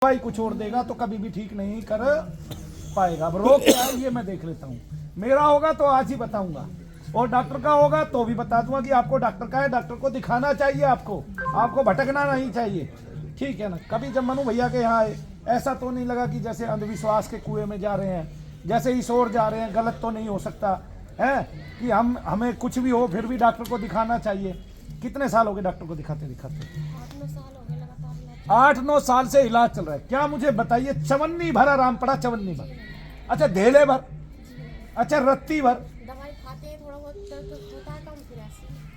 दवाई को छोड़ देगा तो कभी भी ठीक नहीं कर पाएगा। अब रोग क्या है ये मैं देख लेता हूँ। मेरा होगा तो आज ही बताऊंगा, और डॉक्टर का होगा तो भी बता दूंगा कि आपको डॉक्टर का है, डॉक्टर को दिखाना चाहिए, आपको भटकना नहीं चाहिए, ठीक है ना। कभी जब मनु भैया के यहाँ आए ऐसा तो नहीं लगा कि जैसे अंधविश्वास के कुएं में जा रहे हैं, जैसे ईश्वर जा रहे हैं। गलत तो नहीं हो सकता है कि हमें कुछ भी हो फिर भी डॉक्टर को दिखाना चाहिए। कितने साल हो गए डॉक्टर को दिखाते दिखाते? 8-9 साल से इलाज चल रहा है। क्या मुझे बताइए, चवन्नी भर आराम पड़ा, चवन्नी भर, अच्छा धेले भर, अच्छा रत्ती भर, दवाई खाते हैं थोड़ा बहुत दर्द होता है कम,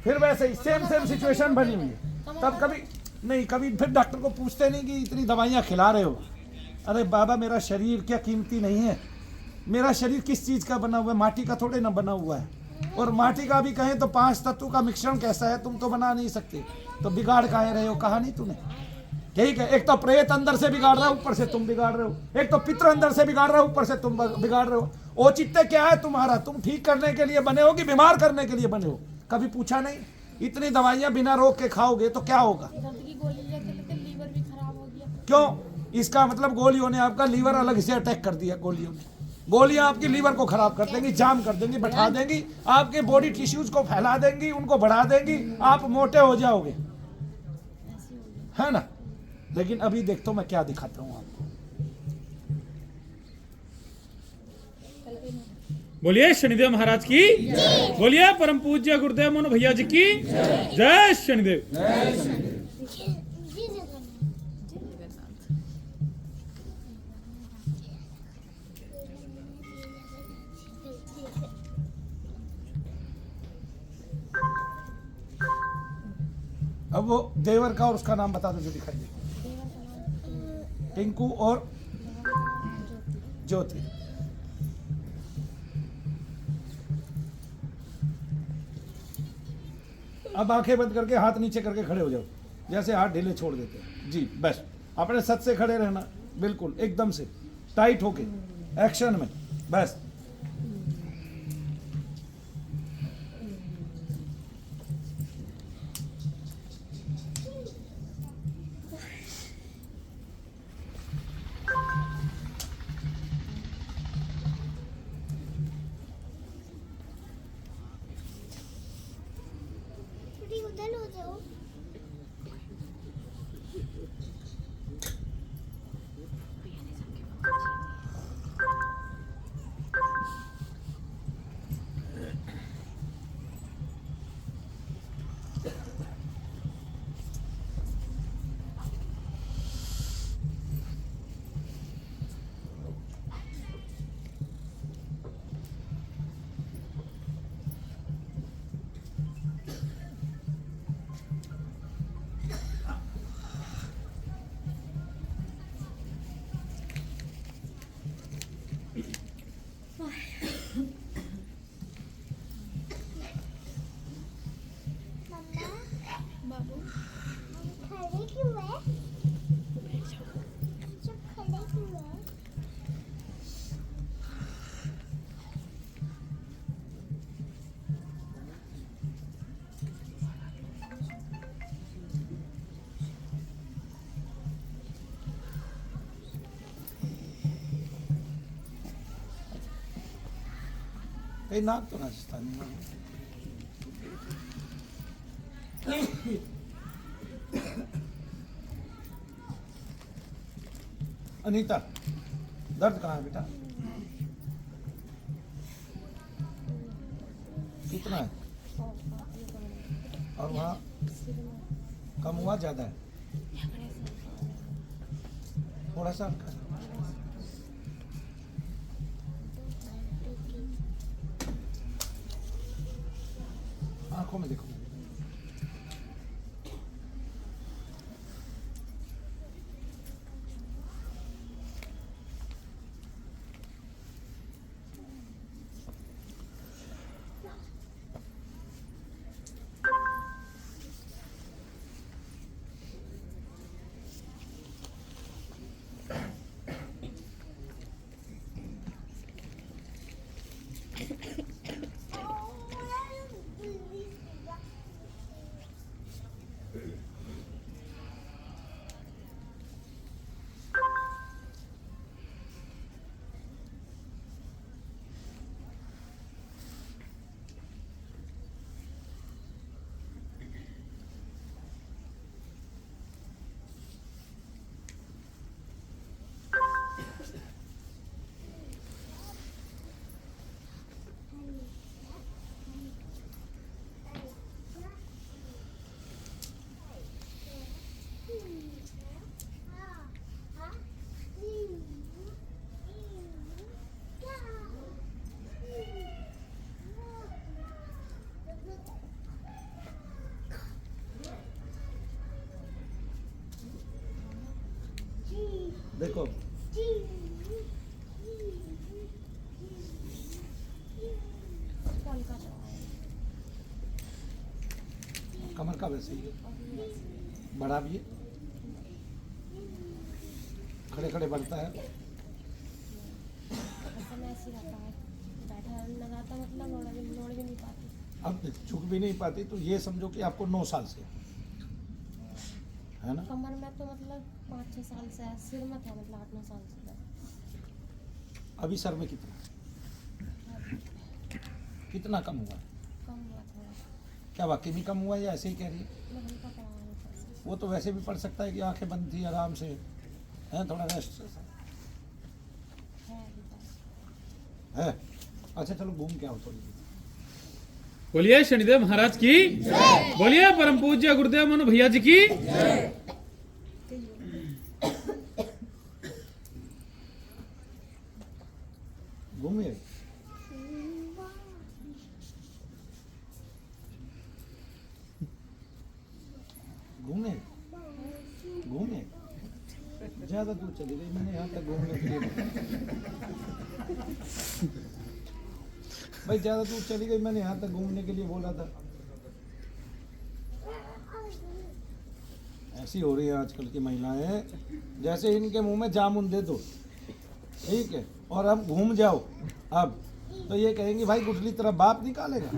फिर वैसे ही सेम सिचुएशन बनी हुई है। तब कभी नहीं, कभी फिर डॉक्टर को पूछते नहीं कि इतनी दवाइयाँ खिला रहे हो। अरे बाबा, मेरा शरीर क्या कीमती नहीं है? मेरा शरीर किस चीज़ का बना हुआ है? माटी का थोड़े ना बना हुआ है। और माटी का भी कहें तो 5 तत्वों का मिश्रण कैसा है तुम तो बना नहीं सकते, तो बिगाड़ काहे रहे हो? कहा नहीं तूने? ठीक है, एक तो प्रेत अंदर से बिगाड़ रहा है, ऊपर से तुम बिगाड़ रहे हो। एक तो पितृ अंदर से बिगाड़ रहा है, ऊपर से तुम बिगाड़ रहे हो। औचित्य क्या है तुम्हारा? तुम ठीक करने के लिए बने हो कि बीमार करने के लिए बने हो? कभी पूछा नहीं? इतनी दवाइयां बिना रोग के खाओगे तो क्या होगा? दर्द की गोली लेते लीवर भी खराब हो गया। क्यों? इसका मतलब गोलियों ने आपका लीवर अलग से अटैक कर दिया। गोलियां आपकी लीवर को खराब कर देंगी, जाम कर देंगी, बैठा देंगी, आपके बॉडी टिश्यूज को फैला देंगी, उनको बढ़ा देंगी, आप मोटे हो जाओगे, है ना। लेकिन अभी देखते हो मैं क्या दिखाता हूँ आपको। बोलिए शनिदेव महाराज की, बोलिए परम पूज्य गुरुदेव मनु भैया जी की जय शनिदेव। अब वो देवर का और उसका नाम बता दो जो दिखाई दे। टिंकू और ज्योति। अब आंखें बंद करके हाथ नीचे करके खड़े हो जाओ, जैसे हाथ ढीले छोड़ देते हैं जी। बस अपने सच से खड़े रहना, बिल्कुल एकदम से टाइट होके एक्शन में, बस। उधर हो जाओ। बाबू खड़े क्यों है? खड़े क्यों है? नाक तो राजस्थानी अनीता, दर्द कहाँ है बेटा? कितना है? और वहाँ कम हुआ ज्यादा है? थोड़ा सा हल्का है। आंखों में देखो। देखो कौन का दवा है कमर का वैसे ही है, और ये वैसे ही। बड़ा भी है, खड़े खड़े बढ़ता है। ऐसा में ऐसे ही रहता है, बैठा लगाता मतलब मोड़ भी नहीं पाती। अब झुक भी नहीं पाती, तो ये समझो कि आपको 9 साल से है ना। कमर में तो मतलब 5-6 साल से है, सिर में था मतलब 8-9 साल से है। अभी सर में कितना कितना कम हुआ है? कम हुआ थोड़ा, क्या वाकई में कम हुआ है या ऐसे ही कह रही है? मैं हल्का पड़ा हूँ पैसे। वो तो वैसे भी पढ़ सकता है कि आंखें बंद थी आराम से, है थोड़ा रेस्ट है अभी पास। है। अच्छा चलो घूम के आओ थोड़ी देर। बोलिए शनिदेव महाराज की बोलिए परम पूज्य गुरुदेव मनु भैया जी की घूमिए। घूमने घूमने ज्यादा दूर चली गई, मैंने यहाँ तक घूमने के लिए भाई ज्यादा दूर चली गई, मैंने यहाँ तक घूमने के लिए बोला था। ऐसी हो रही है आजकल की महिलाएं, जैसे इनके मुंह में जामुन दे दो, ठीक है, और हम घूम जाओ अब, तो ये कहेंगे भाई गुठली तेरा बाप निकालेगा।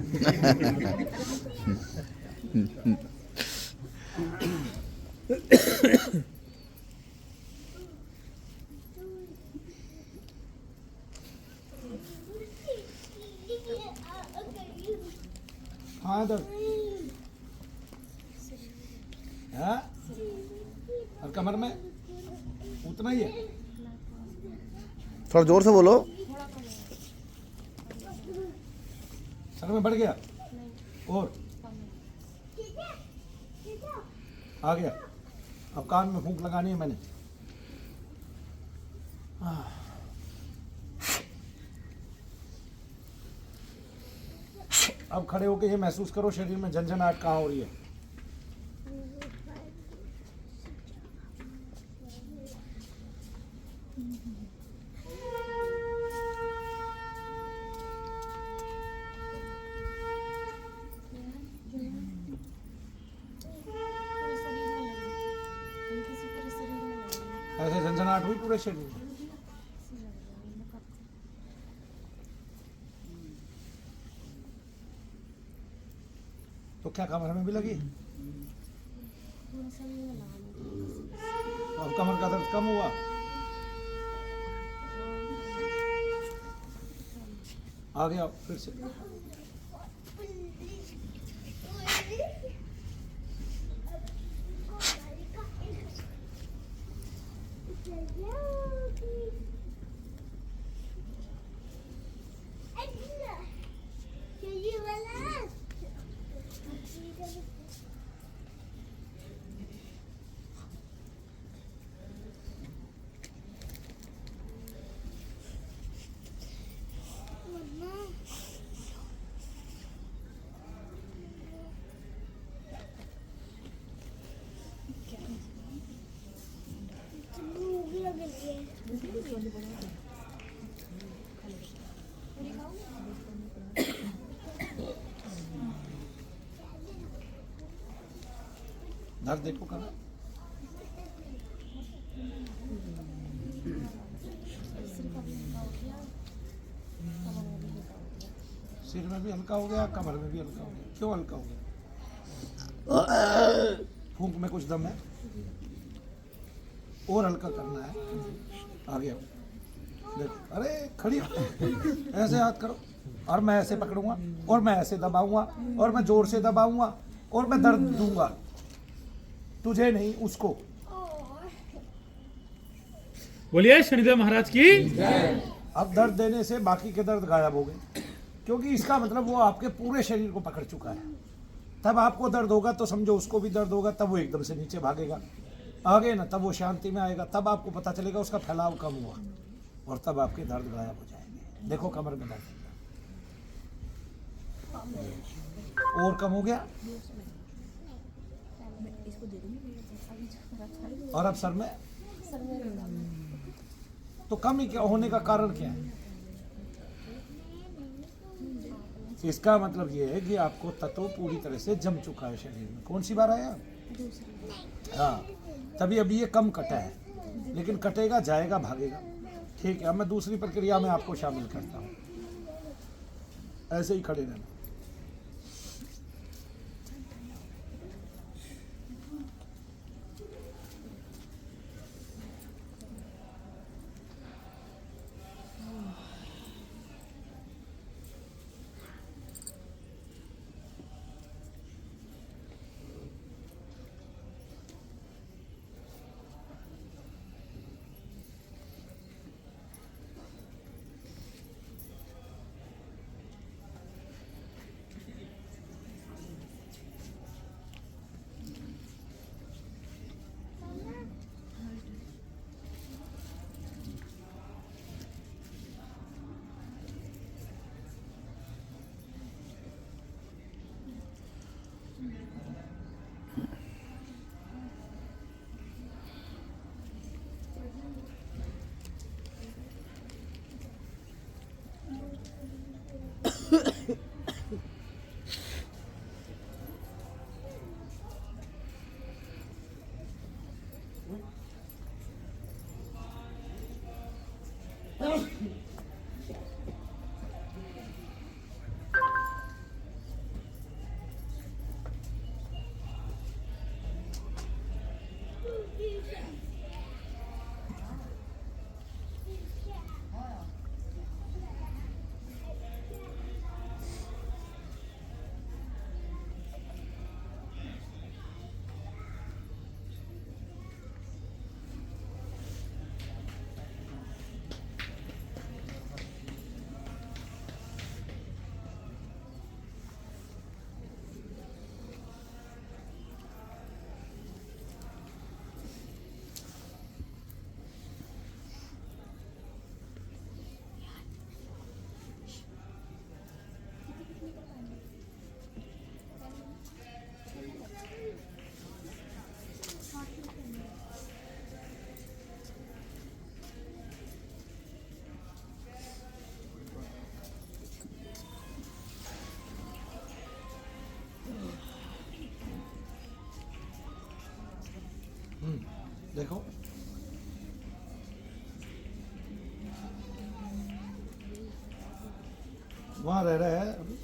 हाँ दर्द है और कमर में उतना ही है। थोड़ा जोर से बोलो। थोड़ा कम है, सर में बढ़ गया नहीं और कम है। आ गया। अब कान में फूंक लगानी है मैंने। अब खड़े होके ये महसूस करो शरीर में झंझनाहट कहाँ हो रही है। पूरे शरीर में लगी, हल्की सी पूरे शरीर में लगी, ऐसे झंझनाहट हुई पूरे शरीर में। ऐसी लग रही है, मतलब तो क्या कमर में भी लगी? पूरे शरीर में लगानी थी। तो अब कमर का दर्द कम हुआ? आ गया फिर से। दर्द देखो कहाँ। सिर का भी हल्का हो सिर में भी हल्का हो गया, गया, कमर में भी हल्का हो गया। कमर में भी हल्का हो गया। क्यों हल्का हो गया? फूंक में कुछ दम है और हल्का करना है। आ गया देखो। अरे खड़ी हो। ऐसे हाथ करो और मैं ऐसे पकड़ूंगा और मैं ऐसे दबाऊंगा और मैं जोर से दबाऊंगा और मैं दर्द दूंगा, तुझे नहीं उसको। बोलिए शनिदेव महाराज की अब दर्द देने से बाकी के दर्द गायब हो गए, क्योंकि इसका मतलब वो आपके पूरे शरीर को पकड़ चुका है। तब आपको दर्द होगा तो समझो उसको भी दर्द होगा, तब वो एकदम से नीचे भागेगा, आगे ना, तब वो शांति में आएगा, तब आपको पता चलेगा उसका फैलाव कम हुआ और तब आपके दर्द गायब हो जाएंगे। देखो कमर में दर्द और कम हो गया और अब सर में सर में भी कम है। तो कम ही क्या होने का कारण क्या है? इसका मतलब ये है कि आपको तत्व पूरी तरह से जम चुका है शरीर में। कौन सी बार आया? हाँ, तभी अभी ये कम कटा है, लेकिन कटेगा, जाएगा, भागेगा। ठीक है, अब मैं दूसरी प्रक्रिया में आपको शामिल करता हूँ। ऐसे ही खड़े रहना। देखो, वहाँ रह रहा है अभी।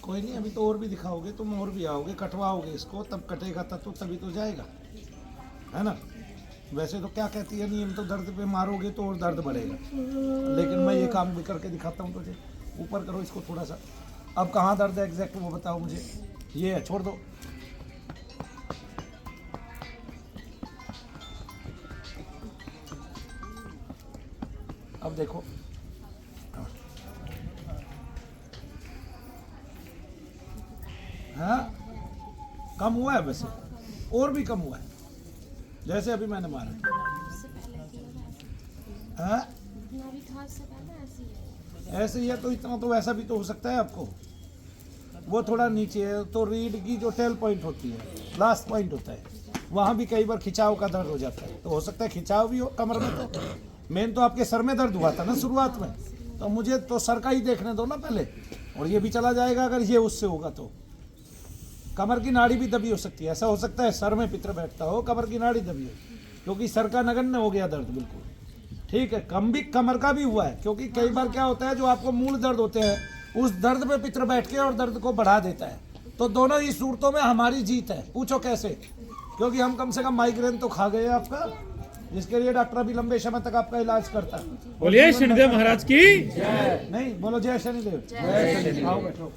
कोई नहीं, अभी तो और भी दिखाओगे, तुम और भी आओगे, कटवाओगे इसको, तब कटेगा तत्व, तभी तो जाएगा, है ना। वैसे तो क्या कहती है नियम, तो दर्द पे मारोगे तो और दर्द बढ़ेगा, लेकिन मैं ये काम भी करके दिखाता हूँ तुझे। ऊपर करो इसको थोड़ा सा। अब कहाँ दर्द है एग्जैक्ट वो बताओ मुझे। ये है, छोड़ दो। अब देखो, हाँ कम हुआ है, वैसे और भी कम हुआ है, जैसे अभी मैंने मारा। उससे पहले हाँ जितना भी था उससे पहले ऐसी है। ऐसे ही है, तो इतना तो वैसा भी तो हो सकता है आपको। वो थोड़ा नीचे है, तो रीढ़ की जो टेल पॉइंट होती है, लास्ट पॉइंट होता है, वहाँ भी कई बार खिंचाव का दर्द हो जाता है। तो हो सकता है खिंचाव भी हो कमर में। तो मेन तो आपके सर में दर्द हुआ था ना शुरुआत में, तो मुझे तो सर का ही देखने दो ना पहले, और ये भी चला जाएगा अगर ये उससे होगा तो। कमर की नाड़ी भी दबी हो सकती है, ऐसा हो सकता है सर में पित्र बैठता हो, कमर की नाड़ी दबी हो, क्योंकि सर का नगण्य हो गया दर्द बिल्कुल। ठीक है, कम भी कमर का भी हुआ है, क्योंकि कई बार क्या होता है, जो आपको मूल दर्द होते हैं उस दर्द पे पित्र बैठ के और दर्द को बढ़ा देता है। तो दोनों ही सूरतों में हमारी जीत है। पूछो कैसे? क्योंकि हम कम से कम माइग्रेन तो खा गए आपका, जिसके लिए डॉक्टर अभी लंबे समय तक आपका इलाज करता है। बोलिए शनिदेव महाराज की। नहीं बोलो, जय शनिदेव। जय शनिदेव। आओ बैठो।